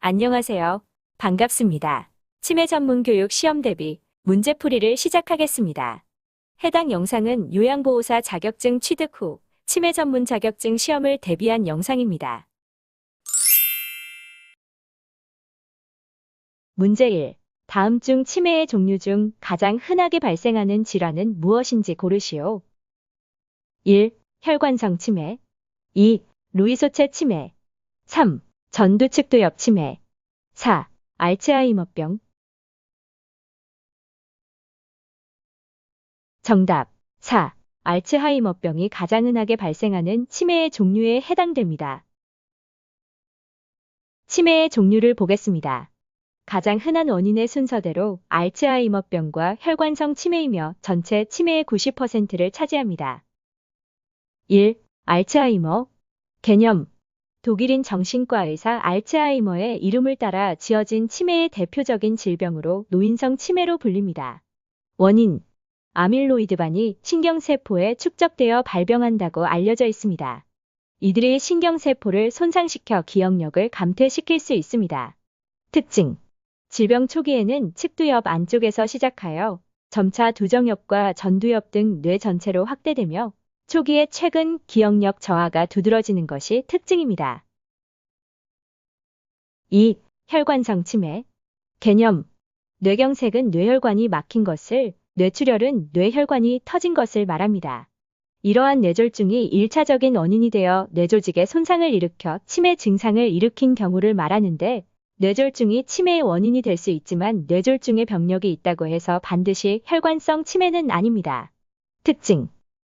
안녕하세요. 반갑습니다. 치매 전문 교육 시험 대비 문제풀이를 시작하겠습니다. 해당 영상은 요양보호사 자격증 취득 후 치매 전문 자격증 시험을 대비한 영상입니다. 문제 1. 다음 중 치매의 종류 중 가장 흔하게 발생하는 질환은 무엇인지 고르시오. 1. 혈관성 치매 2. 루이소체 치매 3. 전두측두엽 치매 4. 알츠하이머병. 정답 4. 알츠하이머병이 가장 흔하게 발생하는 치매의 종류에 해당됩니다. 치매의 종류를 보겠습니다. 가장 흔한 원인의 순서대로 알츠하이머병과 혈관성 치매이며 전체 치매의 90%를 차지합니다. 1. 알츠하이머. 개념. 독일인 정신과 의사 알츠하이머의 이름을 따라 지어진 치매의 대표적인 질병으로 노인성 치매로 불립니다. 원인. 아밀로이드반이 신경세포에 축적되어 발병한다고 알려져 있습니다. 이들이 신경세포를 손상시켜 기억력을 감퇴시킬 수 있습니다. 특징. 질병 초기에는 측두엽 안쪽에서 시작하여 점차 두정엽과 전두엽 등 뇌 전체로 확대되며 초기에 최근 기억력 저하가 두드러지는 것이 특징입니다. 2. 혈관성 치매. 개념. 뇌경색은 뇌혈관이 막힌 것을, 뇌출혈은 뇌혈관이 터진 것을 말합니다. 이러한 뇌졸중이 1차적인 원인이 되어 뇌조직에 손상을 일으켜 치매 증상을 일으킨 경우를 말하는데, 뇌졸중이 치매의 원인이 될 수 있지만 뇌졸중의 병력이 있다고 해서 반드시 혈관성 치매는 아닙니다. 특징.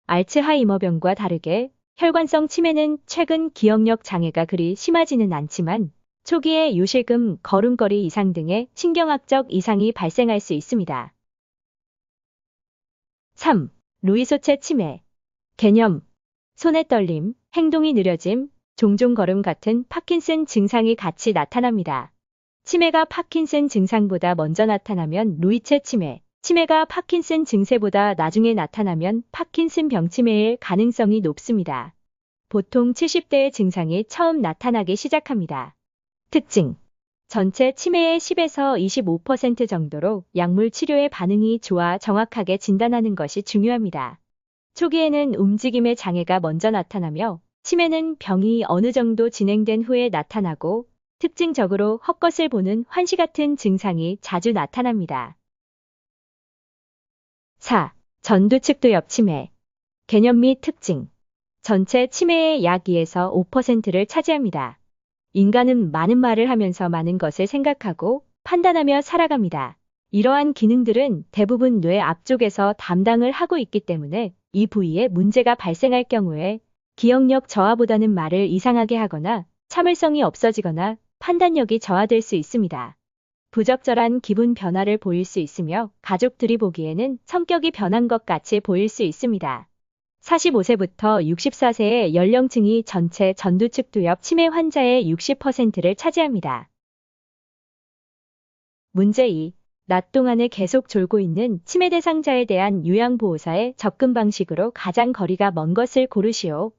알츠하이머병과 다르게 혈관성 치매는 최근 기억력 장애가 그리 심하지는 않지만 초기에 요실금, 걸음걸이 이상 등의 신경학적 이상이 발생할 수 있습니다. 3. 루이소체 치매. 개념. 손의 떨림, 행동이 느려짐, 종종 걸음 같은 파킨슨 증상이 같이 나타납니다. 치매가 파킨슨 증상보다 먼저 나타나면 루이체 치매, 치매가 파킨슨 증세보다 나중에 나타나면 파킨슨 병치매일 가능성이 높습니다. 보통 70대의 증상이 처음 나타나기 시작합니다. 특징. 전체 치매의 10에서 25% 정도로 약물 치료의 반응이 좋아 정확하게 진단하는 것이 중요합니다. 초기에는 움직임의 장애가 먼저 나타나며 치매는 병이 어느 정도 진행된 후에 나타나고 특징적으로 헛것을 보는 환시 같은 증상이 자주 나타납니다. 4. 전두측두엽 치매. 개념 및 특징. 전체 치매의 약 2에서 5%를 차지합니다. 인간은 많은 말을 하면서 많은 것을 생각하고 판단하며 살아갑니다. 이러한 기능들은 대부분 뇌 앞쪽에서 담당을 하고 있기 때문에 이 부위에 문제가 발생할 경우에 기억력 저하보다는 말을 이상하게 하거나 참을성이 없어지거나 판단력이 저하될 수 있습니다. 부적절한 기분 변화를 보일 수 있으며 가족들이 보기에는 성격이 변한 것 같이 보일 수 있습니다. 45세부터 64세의 연령층이 전체 전두측두엽 치매 환자의 60%를 차지합니다. 문제 2. 낮 동안에 계속 졸고 있는 치매 대상자에 대한 요양보호사의 접근 방식으로 가장 거리가 먼 것을 고르시오.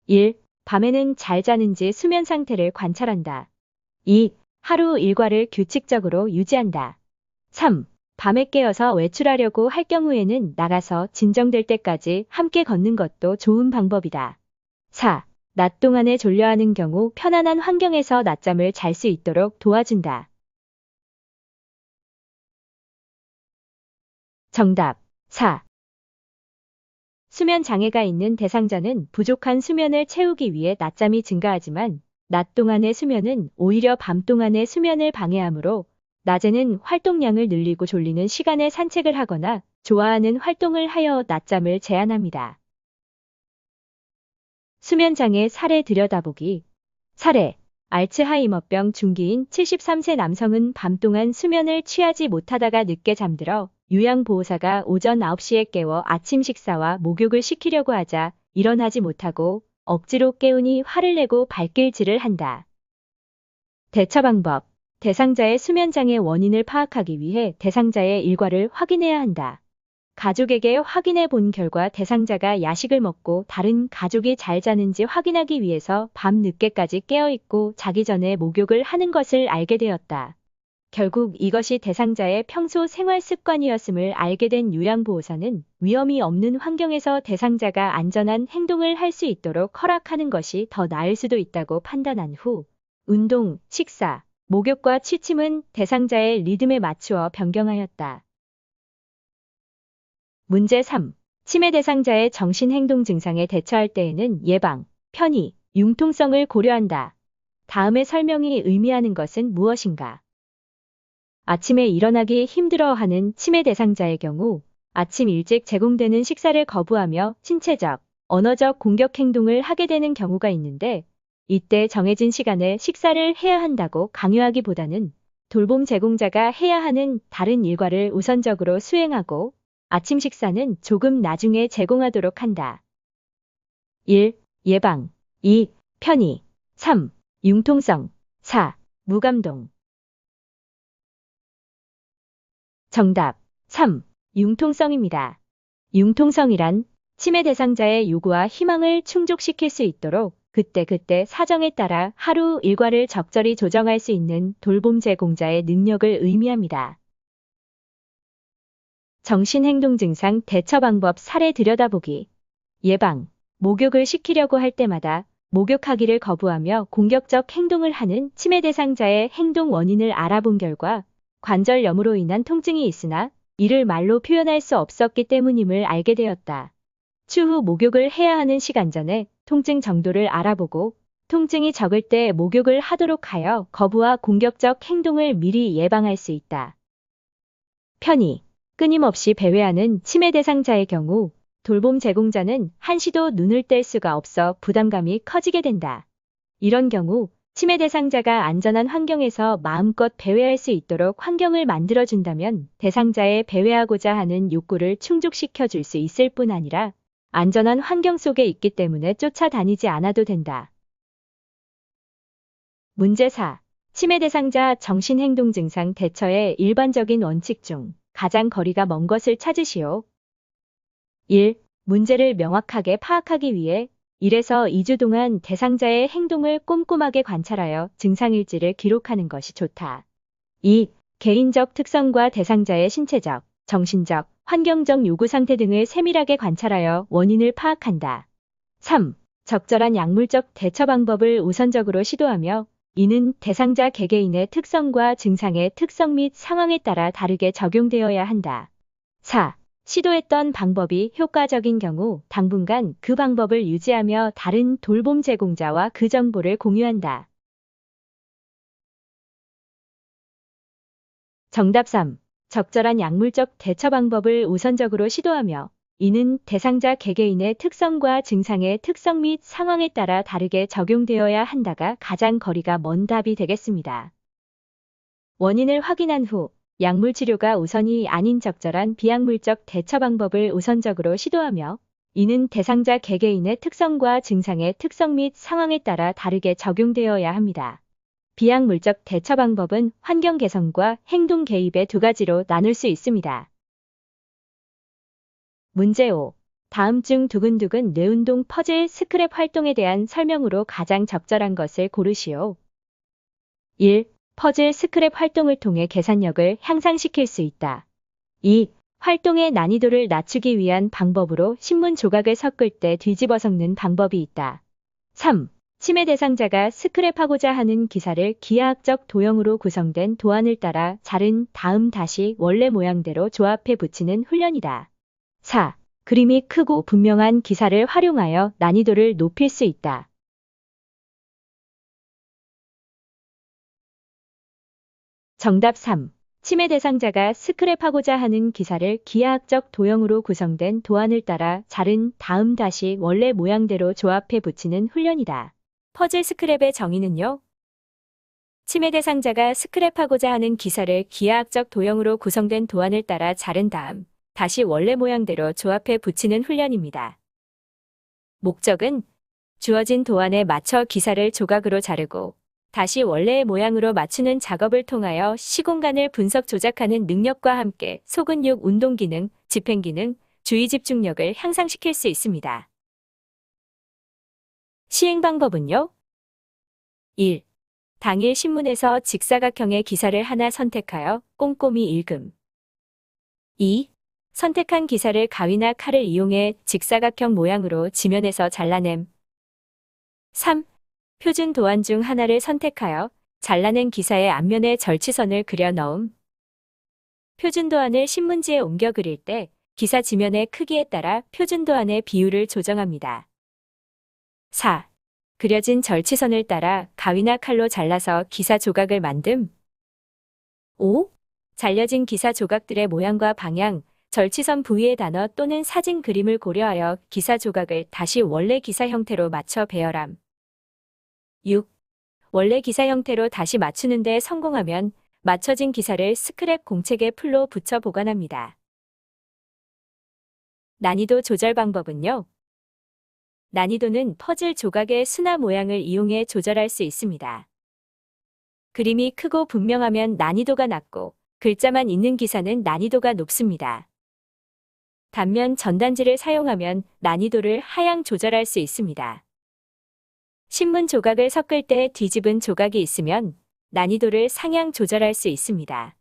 1. 밤에는 잘 자는지 수면 상태를 관찰한다. 2. 하루 일과를 규칙적으로 유지한다. 3. 밤에 깨어서 외출하려고 할 경우에는 나가서 진정될 때까지 함께 걷는 것도 좋은 방법이다. 4. 낮 동안에 졸려하는 경우 편안한 환경에서 낮잠을 잘 수 있도록 도와준다. 정답 4. 수면 장애가 있는 대상자는 부족한 수면을 채우기 위해 낮잠이 증가하지만 낮 동안의 수면은 오히려 밤 동안의 수면을 방해하므로 낮에는 활동량을 늘리고 졸리는 시간에 산책을 하거나 좋아하는 활동을 하여 낮잠을 제한합니다. 수면장애 사례 들여다보기. 사례. 알츠하이머병 중기인 73세 남성은 밤 동안 수면을 취하지 못하다가 늦게 잠들어 요양보호사가 오전 9시에 깨워 아침 식사와 목욕을 시키려고 하자 일어나지 못하고 억지로 깨우니 화를 내고 발길질을 한다. 대처 방법. 대상자의 수면장애 원인을 파악하기 위해 대상자의 일과를 확인해야 한다. 가족에게 확인해 본 결과 대상자가 야식을 먹고 다른 가족이 잘 자는지 확인하기 위해서 밤 늦게까지 깨어있고 자기 전에 목욕을 하는 것을 알게 되었다. 결국 이것이 대상자의 평소 생활 습관이었음을 알게 된 요양보호사는 위험이 없는 환경에서 대상자가 안전한 행동을 할 수 있도록 허락하는 것이 더 나을 수도 있다고 판단한 후 운동, 식사, 목욕과 취침은 대상자의 리듬에 맞추어 변경하였다. 문제 3. 치매 대상자의 정신행동 증상에 대처할 때에는 예방, 편의, 융통성을 고려한다. 다음의 설명이 의미하는 것은 무엇인가? 아침에 일어나기 힘들어하는 치매 대상자의 경우 아침 일찍 제공되는 식사를 거부하며 신체적, 언어적 공격 행동을 하게 되는 경우가 있는데 이때 정해진 시간에 식사를 해야 한다고 강요하기보다는 돌봄 제공자가 해야 하는 다른 일과를 우선적으로 수행하고 아침 식사는 조금 나중에 제공하도록 한다. 1. 예방 2. 편의 3. 융통성 4. 무감동 정답 3. 융통성입니다. 융통성이란 치매 대상자의 요구와 희망을 충족시킬 수 있도록 그때그때 사정에 따라 하루 일과를 적절히 조정할 수 있는 돌봄 제공자의 능력을 의미합니다. 정신행동 증상 대처 방법 사례 들여다보기. 예방. 목욕을 시키려고 할 때마다 목욕하기를 거부하며 공격적 행동을 하는 치매 대상자의 행동 원인을 알아본 결과 관절염으로 인한 통증이 있으나 이를 말로 표현할 수 없었기 때문임을 알게 되었다. 추후 목욕을 해야 하는 시간 전에 통증 정도를 알아보고 통증이 적을 때 목욕을 하도록 하여 거부와 공격적 행동을 미리 예방할 수 있다. 편의. 끊임없이 배회하는 치매 대상자의 경우 돌봄 제공자는 한시도 눈을 뗄 수가 없어 부담감이 커지게 된다. 이런 경우 치매 대상자가 안전한 환경에서 마음껏 배회할 수 있도록 환경을 만들어준다면 대상자의 배회하고자 하는 욕구를 충족시켜 줄 수 있을 뿐 아니라 안전한 환경 속에 있기 때문에 쫓아다니지 않아도 된다. 문제 4. 치매 대상자 정신행동 증상 대처의 일반적인 원칙 중 가장 거리가 먼 것을 찾으시오. 1. 문제를 명확하게 파악하기 위해 1에서 2주 동안 대상자의 행동을 꼼꼼하게 관찰하여 증상일지를 기록하는 것이 좋다. 2. 개인적 특성과 대상자의 신체적, 정신적, 환경적 요구 상태 등을 세밀하게 관찰하여 원인을 파악한다. 3. 적절한 약물적 대처 방법을 우선적으로 시도하며 이는 대상자 개개인의 특성과 증상의 특성 및 상황에 따라 다르게 적용되어야 한다. 4. 시도했던 방법이 효과적인 경우 당분간 그 방법을 유지하며 다른 돌봄 제공자와 그 정보를 공유한다. 정답 3. 적절한 약물적 대처 방법을 우선적으로 시도하며 이는 대상자 개개인의 특성과 증상의 특성 및 상황에 따라 다르게 적용되어야 한다가 가장 거리가 먼 답이 되겠습니다. 원인을 확인한 후 약물 치료가 우선이 아닌 적절한 비약물적 대처 방법을 우선적으로 시도하며 이는 대상자 개개인의 특성과 증상의 특성 및 상황에 따라 다르게 적용되어야 합니다. 비약물적 대처 방법은 환경 개선과 행동 개입의 두 가지로 나눌 수 있습니다. 문제 5. 다음 중 두근두근 뇌운동 퍼즐 스크랩 활동에 대한 설명으로 가장 적절한 것을 고르시오. 1. 퍼즐 스크랩 활동을 통해 계산력을 향상시킬 수 있다. 2. 활동의 난이도를 낮추기 위한 방법으로 신문 조각을 섞을 때 뒤집어 섞는 방법이 있다. 3. 치매 대상자가 스크랩하고자 하는 기사를 기하학적 도형으로 구성된 도안을 따라 자른 다음 다시 원래 모양대로 조합해 붙이는 훈련이다. 4. 그림이 크고 분명한 기사를 활용하여 난이도를 높일 수 있다. 정답 3. 치매 대상자가 스크랩하고자 하는 기사를 기하학적 도형으로 구성된 도안을 따라 자른 다음 다시 원래 모양대로 조합해 붙이는 훈련이다. 퍼즐 스크랩의 정의는요? 치매 대상자가 스크랩하고자 하는 기사를 기하학적 도형으로 구성된 도안을 따라 자른 다음 다시 원래 모양대로 조합해 붙이는 훈련입니다. 목적은 주어진 도안에 맞춰 기사를 조각으로 자르고 다시 원래의 모양으로 맞추는 작업을 통하여 시공간을 분석 조작하는 능력과 함께 소근육 운동 기능, 집행 기능, 주의 집중력을 향상시킬 수 있습니다. 시행 방법은요? 1. 당일 신문에서 직사각형의 기사를 하나 선택하여 꼼꼼히 읽음. 2. 선택한 기사를 가위나 칼을 이용해 직사각형 모양으로 지면에서 잘라냄. 3. 표준 도안 중 하나를 선택하여 잘라낸 기사의 앞면에 절치선을 그려 넣음. 표준 도안을 신문지에 옮겨 그릴 때 기사 지면의 크기에 따라 표준 도안의 비율을 조정합니다. 4. 그려진 절치선을 따라 가위나 칼로 잘라서 기사 조각을 만듦. 5. 잘려진 기사 조각들의 모양과 방향, 절치선 부위의 단어 또는 사진 그림을 고려하여 기사 조각을 다시 원래 기사 형태로 맞춰 배열함. 6. 원래 기사 형태로 다시 맞추는 데 성공하면 맞춰진 기사를 스크랩 공책에 풀로 붙여 보관합니다. 난이도 조절 방법은요? 난이도는 퍼즐 조각의 수나 모양을 이용해 조절할 수 있습니다. 그림이 크고 분명하면 난이도가 낮고 글자만 있는 기사는 난이도가 높습니다. 단면 전단지를 사용하면 난이도를 하향 조절할 수 있습니다. 신문 조각을 섞을 때 뒤집은 조각이 있으면 난이도를 상향 조절할 수 있습니다.